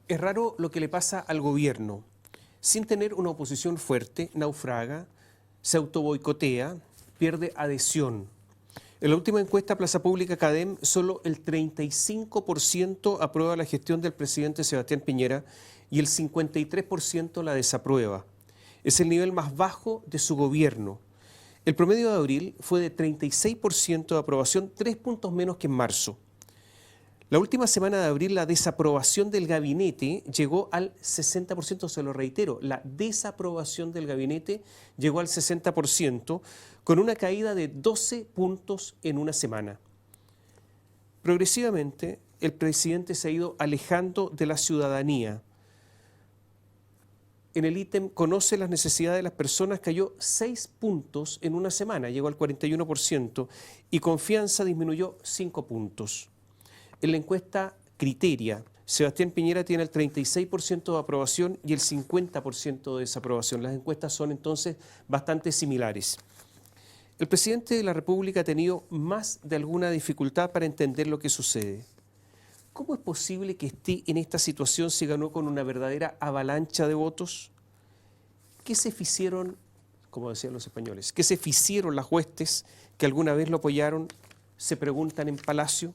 Es raro lo que le pasa al gobierno. Sin tener una oposición fuerte, naufraga, se autoboicotea, pierde adhesión. En la última encuesta Plaza Pública CADEM, solo el 35% aprueba la gestión del presidente Sebastián Piñera y el 53% la desaprueba. Es el nivel más bajo de su gobierno. El promedio de abril fue de 36% de aprobación, 3 puntos menos que en marzo. La última semana de abril la desaprobación del gabinete llegó al 60%, se lo reitero, la desaprobación del gabinete llegó al 60%, con una caída de 12 puntos en una semana. Progresivamente, el presidente se ha ido alejando de la ciudadanía. En el ítem conoce las necesidades de las personas, cayó 6 puntos en una semana, llegó al 41%, y confianza disminuyó 5 puntos. En la encuesta Criteria, Sebastián Piñera tiene el 36% de aprobación y el 50% de desaprobación. Las encuestas son entonces bastante similares. El presidente de la República ha tenido más de alguna dificultad para entender lo que sucede. ¿Cómo es posible que esté en esta situación si ganó con una verdadera avalancha de votos? ¿Qué se ficieron, como decían los españoles, qué se ficieron las huestes que alguna vez lo apoyaron? Se preguntan en Palacio.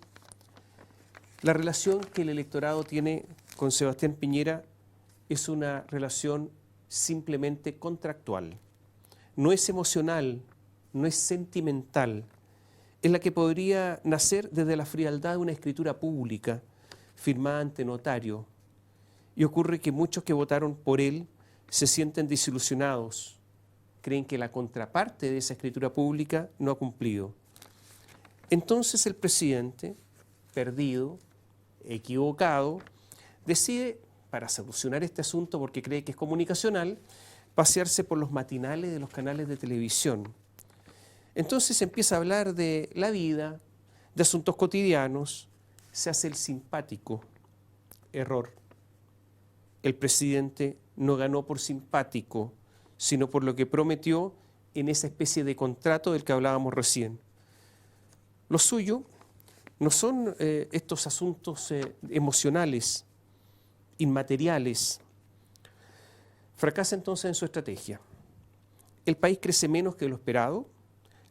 La relación que el electorado tiene con Sebastián Piñera es una relación simplemente contractual. No es emocional, no es sentimental. Es la que podría nacer desde la frialdad de una escritura pública firmada ante notario. Y ocurre que muchos que votaron por él se sienten desilusionados, creen que la contraparte de esa escritura pública no ha cumplido. Entonces el presidente, perdido, equivocado, decide, para solucionar este asunto porque cree que es comunicacional, pasearse por los matinales de los canales de televisión. Entonces empieza a hablar de la vida, de asuntos cotidianos, se hace el simpático. Error. El presidente no ganó por simpático, sino por lo que prometió en esa especie de contrato del que hablábamos recién. Lo suyo no son estos asuntos emocionales, inmateriales. Fracasa entonces en su estrategia. El país crece menos que lo esperado,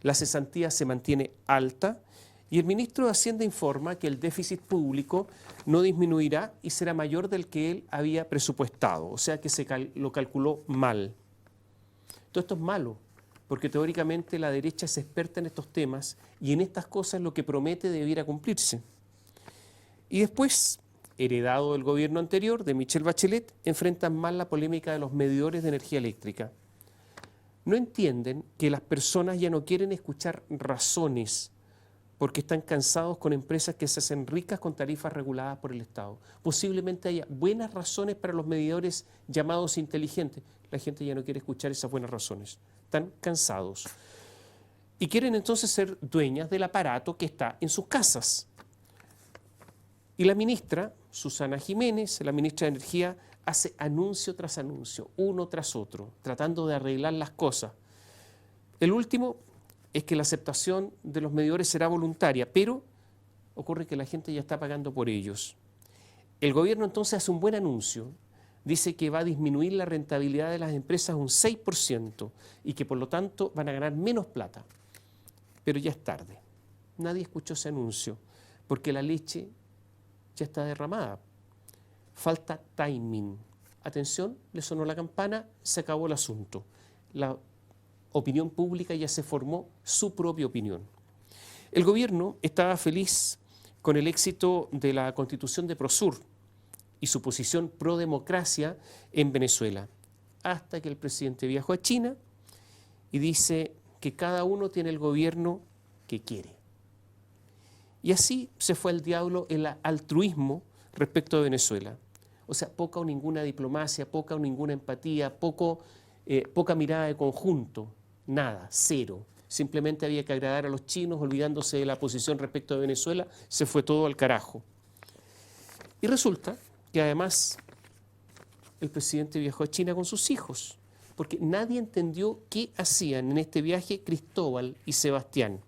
la cesantía se mantiene alta y el ministro de Hacienda informa que el déficit público no disminuirá y será mayor del que él había presupuestado, o sea que lo calculó mal. Todo esto es malo, porque teóricamente la derecha es experta en estos temas y en estas cosas lo que promete debiera cumplirse. Y después, heredado del gobierno anterior, de Michelle Bachelet, enfrentan mal la polémica de los medidores de energía eléctrica. No entienden que las personas ya no quieren escuchar razones porque están cansados con empresas que se hacen ricas con tarifas reguladas por el Estado. Posiblemente haya buenas razones para los medidores llamados inteligentes. La gente ya no quiere escuchar esas buenas razones. Están cansados. Y quieren entonces ser dueñas del aparato que está en sus casas. Y la ministra, Susana Jiménez, la ministra de Energía, hace anuncio tras anuncio, uno tras otro, tratando de arreglar las cosas. El último es que la aceptación de los medidores será voluntaria, pero ocurre que la gente ya está pagando por ellos. El gobierno entonces hace un buen anuncio, dice que va a disminuir la rentabilidad de las empresas un 6% y que por lo tanto van a ganar menos plata. Pero ya es tarde. Nadie escuchó ese anuncio porque la leche ya está derramada. Falta timing. Atención, le sonó la campana, se acabó el asunto. La opinión pública ya se formó su propia opinión. El gobierno estaba feliz con el éxito de la constitución de Prosur y su posición pro democracia en Venezuela, hasta que el presidente viajó a China y dice que cada uno tiene el gobierno que quiere. Y así se fue al diablo el altruismo respecto de Venezuela. O sea, poca o ninguna diplomacia, poca o ninguna empatía, poca mirada de conjunto, nada, cero. Simplemente había que agradar a los chinos, olvidándose de la posición respecto de Venezuela, se fue todo al carajo. Y resulta que además el presidente viajó a China con sus hijos, porque nadie entendió qué hacían en este viaje Cristóbal y Sebastián,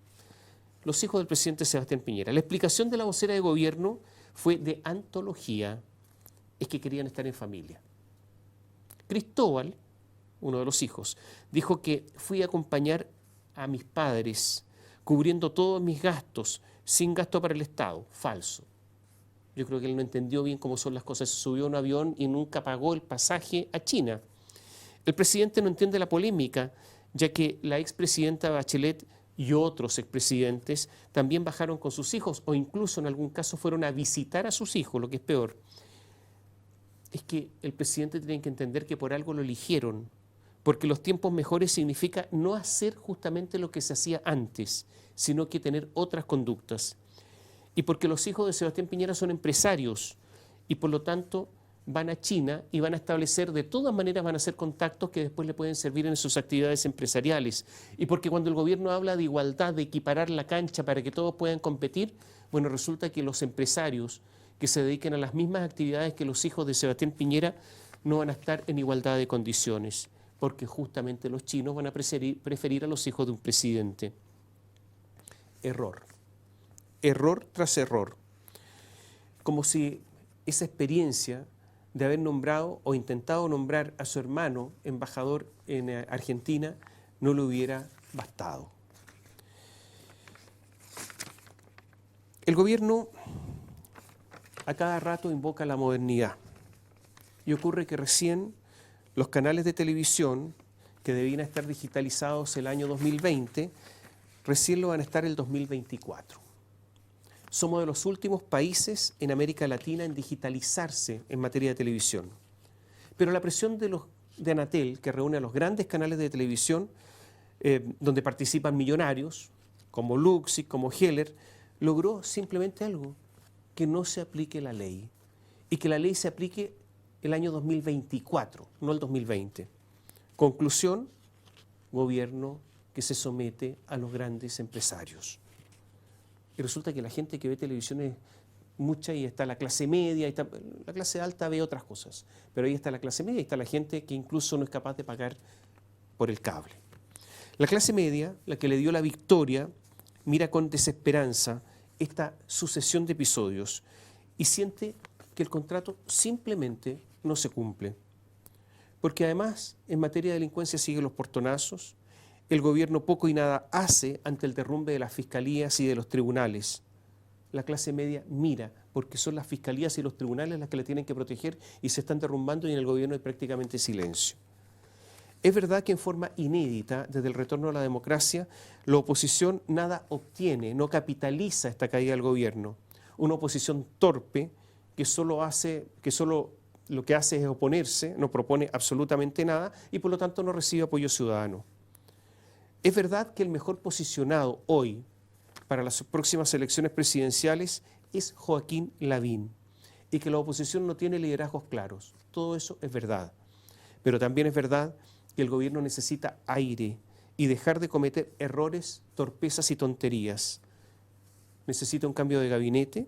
los hijos del presidente Sebastián Piñera. La explicación de la vocera de gobierno fue de antología. es que querían estar en familia. Cristóbal, uno de los hijos, dijo que fui a acompañar a mis padres cubriendo todos mis gastos, sin gasto para el Estado. Falso. Yo creo que él no entendió bien cómo son las cosas. Se subió a un avión y nunca pagó el pasaje a China. El presidente no entiende la polémica, ya que la expresidenta Bachelet y otros expresidentes también bajaron con sus hijos o incluso en algún caso fueron a visitar a sus hijos, lo que es peor. Es que el presidente tiene que entender que por algo lo eligieron, porque los tiempos mejores significa no hacer justamente lo que se hacía antes, sino que tener otras conductas. Y porque los hijos de Sebastián Piñera son empresarios y por lo tanto van a China y van a establecer, de todas maneras van a hacer contactos que después le pueden servir en sus actividades empresariales. Y porque cuando el gobierno habla de igualdad, de equiparar la cancha para que todos puedan competir, bueno, resulta que los empresarios que se dediquen a las mismas actividades que los hijos de Sebastián Piñera no van a estar en igualdad de condiciones, porque justamente los chinos van a preferir a los hijos de un presidente. Error. Error tras error. Como si esa experiencia de haber nombrado o intentado nombrar a su hermano embajador en Argentina no le hubiera bastado. El gobierno a cada rato invoca la modernidad y ocurre que recién los canales de televisión que debían estar digitalizados el año 2020 recién lo van a estar el 2024. Somos de los últimos países en América Latina en digitalizarse en materia de televisión. Pero la presión de Anatel, que reúne a los grandes canales de televisión, donde participan millonarios, como Luxi, como Heller, logró simplemente algo, que no se aplique la ley. Y que la ley se aplique el año 2024, no el 2020. Conclusión, gobierno que se somete a los grandes empresarios. Y resulta que la gente que ve televisión es mucha y está la clase media, y la clase alta ve otras cosas, pero ahí está la clase media y está la gente que incluso no es capaz de pagar por el cable. La clase media, la que le dio la victoria, mira con desesperanza esta sucesión de episodios y siente que el contrato simplemente no se cumple. Porque además, en materia de delincuencia siguen los portonazos, el gobierno poco y nada hace ante el derrumbe de las fiscalías y de los tribunales. La clase media mira, porque son las fiscalías y los tribunales las que le tienen que proteger y se están derrumbando y en el gobierno hay prácticamente silencio. Es verdad que en forma inédita, desde el retorno a la democracia, la oposición nada obtiene, no capitaliza esta caída del gobierno. Una oposición torpe que solo lo que hace es oponerse, no propone absolutamente nada y por lo tanto no recibe apoyo ciudadano. Es verdad que el mejor posicionado hoy para las próximas elecciones presidenciales es Joaquín Lavín y que la oposición no tiene liderazgos claros. Todo eso es verdad. Pero también es verdad que el gobierno necesita aire y dejar de cometer errores, torpezas y tonterías. Necesita un cambio de gabinete,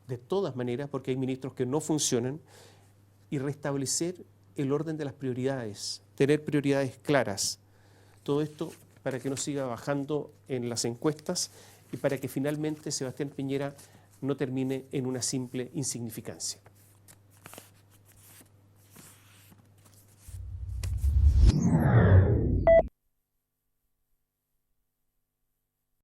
de todas maneras, porque hay ministros que no funcionan, y restablecer el orden de las prioridades, tener prioridades claras. Todo esto para que no siga bajando en las encuestas y para que finalmente Sebastián Piñera no termine en una simple insignificancia.